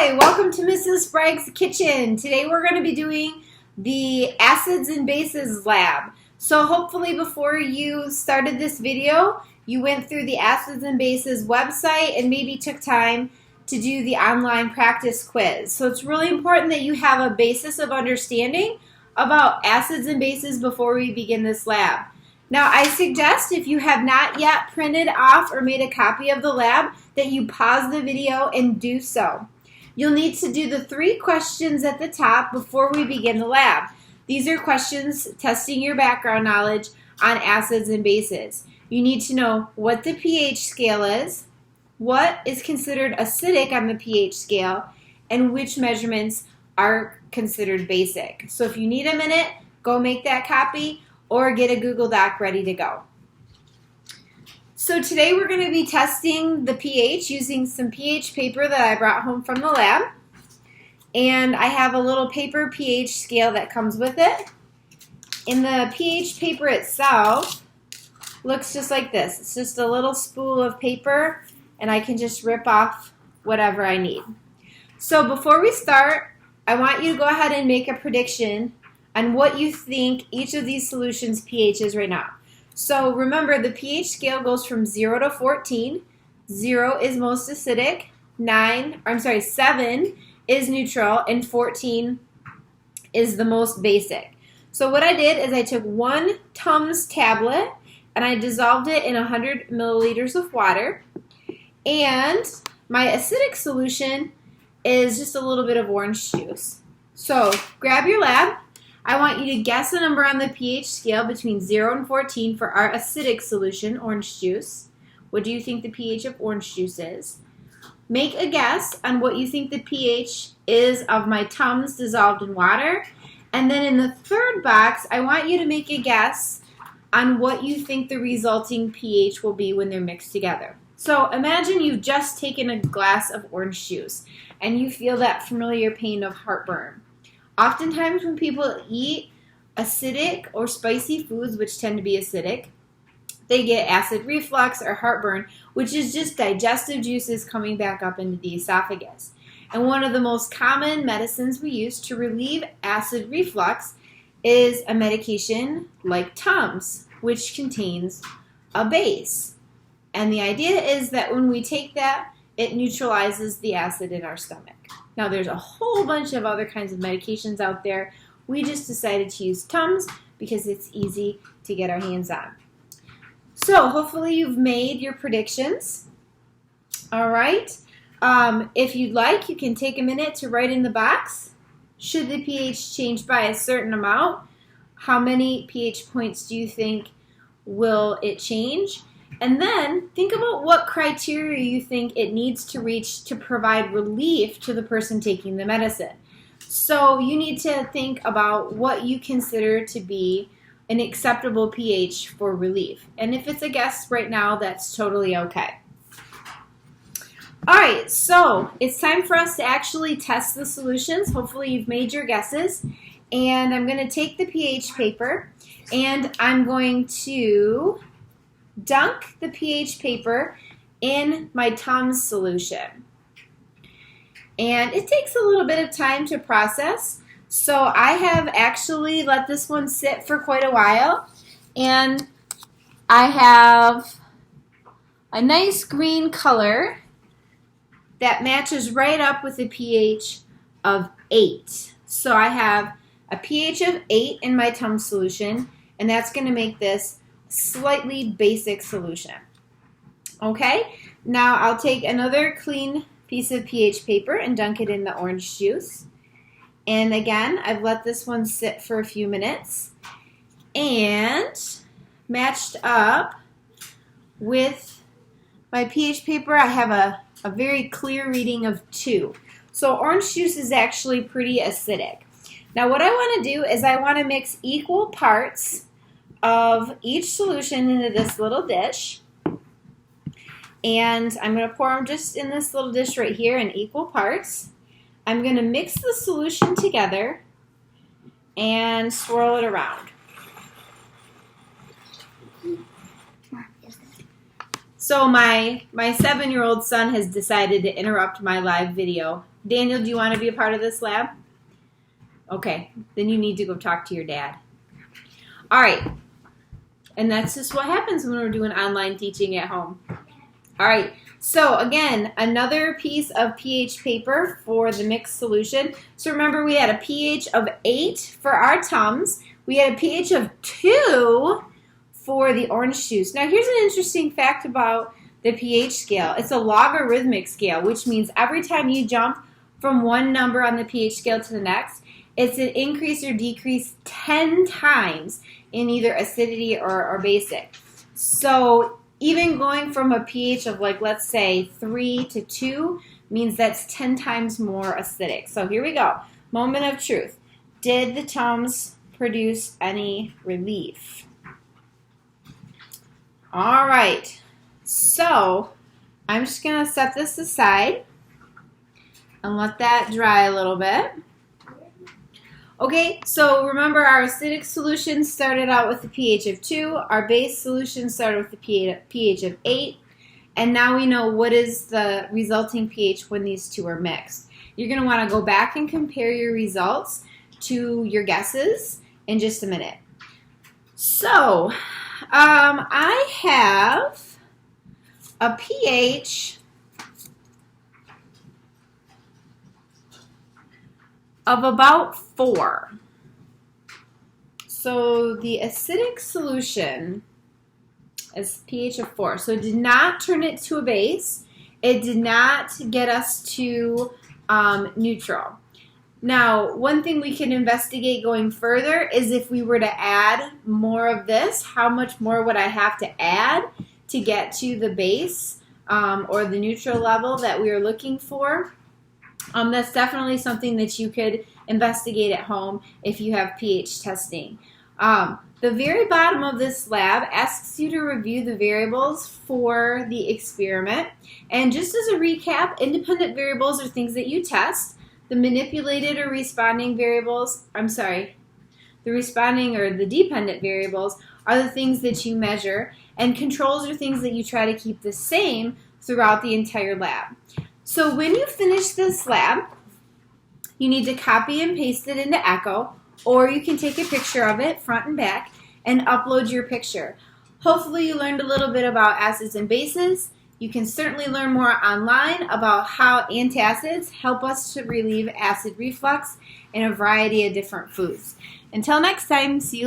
Hi, welcome to Mrs. Sprague's Kitchen. Today we're going to be doing the acids and bases lab. So hopefully before you started this video, you went through the acids and bases website and maybe took time to do the online practice quiz. So it's really important that you have a basis of understanding about acids and bases before we begin this lab. Now I suggest if you have not yet printed off or made a copy of the lab that you pause the video and do so. You'll need to do the 3 questions at the top before we begin the lab. These are questions testing your background knowledge on acids and bases. You need to know what the pH scale is, what is considered acidic on the pH scale, and which measurements are considered basic. So if you need a minute, go make that copy or get a Google Doc ready to go. So today we're going to be testing the pH using some pH paper that I brought home from the lab. And I have a little paper pH scale that comes with it. And the pH paper itself looks just like this. It's just a little spool of paper and I can just rip off whatever I need. So before we start, I want you to go ahead and make a prediction on what you think each of these solutions pH is right now. So remember, the pH scale goes from 0 to 14. 0 is most acidic, 7 is neutral, and 14 is the most basic. So what I did is I took 1 Tums tablet and I dissolved it in 100 milliliters of water. And my acidic solution is just a little bit of orange juice. So grab your lab. I want you to guess a number on the pH scale between 0 and 14 for our acidic solution, orange juice. What do you think the pH of orange juice is? Make a guess on what you think the pH is of my Tums dissolved in water. And then in the third box, I want you to make a guess on what you think the resulting pH will be when they're mixed together. So imagine you've just taken a glass of orange juice and you feel that familiar pain of heartburn. Oftentimes when people eat acidic or spicy foods, which tend to be acidic, they get acid reflux or heartburn, which is just digestive juices coming back up into the esophagus. And one of the most common medicines we use to relieve acid reflux is a medication like Tums, which contains a base. And the idea is that when we take that, it neutralizes the acid in our stomach. Now there's a whole bunch of other kinds of medications out there. We just decided to use Tums because it's easy to get our hands on. So hopefully you've made your predictions. All right. If you'd like, you can take a minute to write in the box. Should the pH change by a certain amount, how many pH points do you think will it change? And then think about what criteria you think it needs to reach to provide relief to the person taking the medicine. So you need to think about what you consider to be an acceptable pH for relief. And if it's a guess right now, that's totally okay. All right, so it's time for us to actually test the solutions. Hopefully you've made your guesses. And I'm going to take the pH paper and I'm going to dunk the pH paper in my Tums solution. And it takes a little bit of time to process. So I have actually let this one sit for quite a while. And I have a nice green color that matches right up with a pH of 8. So I have a pH of 8 in my Tums solution, and that's going to make this slightly basic solution. Okay, now I'll take another clean piece of pH paper and dunk it in the orange juice. And again, I've let this one sit for a few minutes. And matched up with my pH paper, I have a very clear reading of 2. So orange juice is actually pretty acidic. Now what I want to do is I want to mix equal parts of each solution into this little dish, and I'm going to pour them just in this little dish right here in equal parts. I'm going to mix the solution together and swirl it around. So my 7-year-old son has decided to interrupt my live video Daniel, do you want to be a part of this lab? Okay, then you need to go talk to your dad. All right, and that's just what happens when we're doing online teaching at home. All right, so again, another piece of pH paper for the mixed solution. So remember, we had a pH of 8 for our Tums. We had a pH of 2 for the orange juice. Now, here's an interesting fact about the pH scale. It's a logarithmic scale, which means every time you jump from one number on the pH scale to the next, it's an increase or decrease 10 times in either acidity or basic. So even going from a pH of, like, let's say 3 to 2 means that's 10 times more acidic. So here we go. Moment of truth. Did the Tums produce any relief? All right. So I'm just going to set this aside and let that dry a little bit. Okay, so remember, our acidic solution started out with a pH of 2. Our base solution started with a pH of 8. And now we know what is the resulting pH when these two are mixed. You're going to want to go back and compare your results to your guesses in just a minute. So, I have a pH of about 4. So the acidic solution is pH of 4. So it did not turn it to a base. It did not get us to neutral. Now, one thing we can investigate going further is if we were to add more of this, how much more would I have to add to get to the base or the neutral level that we are looking for? That's definitely something that you could investigate at home if you have pH testing. The very bottom of this lab asks you to review the variables for the experiment. And just as a recap, independent variables are things that you test. The manipulated or responding variables, the responding or the dependent variables are the things that you measure. And controls are things that you try to keep the same throughout the entire lab. So when you finish this lab, you need to copy and paste it into Echo, or you can take a picture of it front and back and upload your picture. Hopefully you learned a little bit about acids and bases. You can certainly learn more online about how antacids help us to relieve acid reflux in a variety of different foods. Until next time, see you.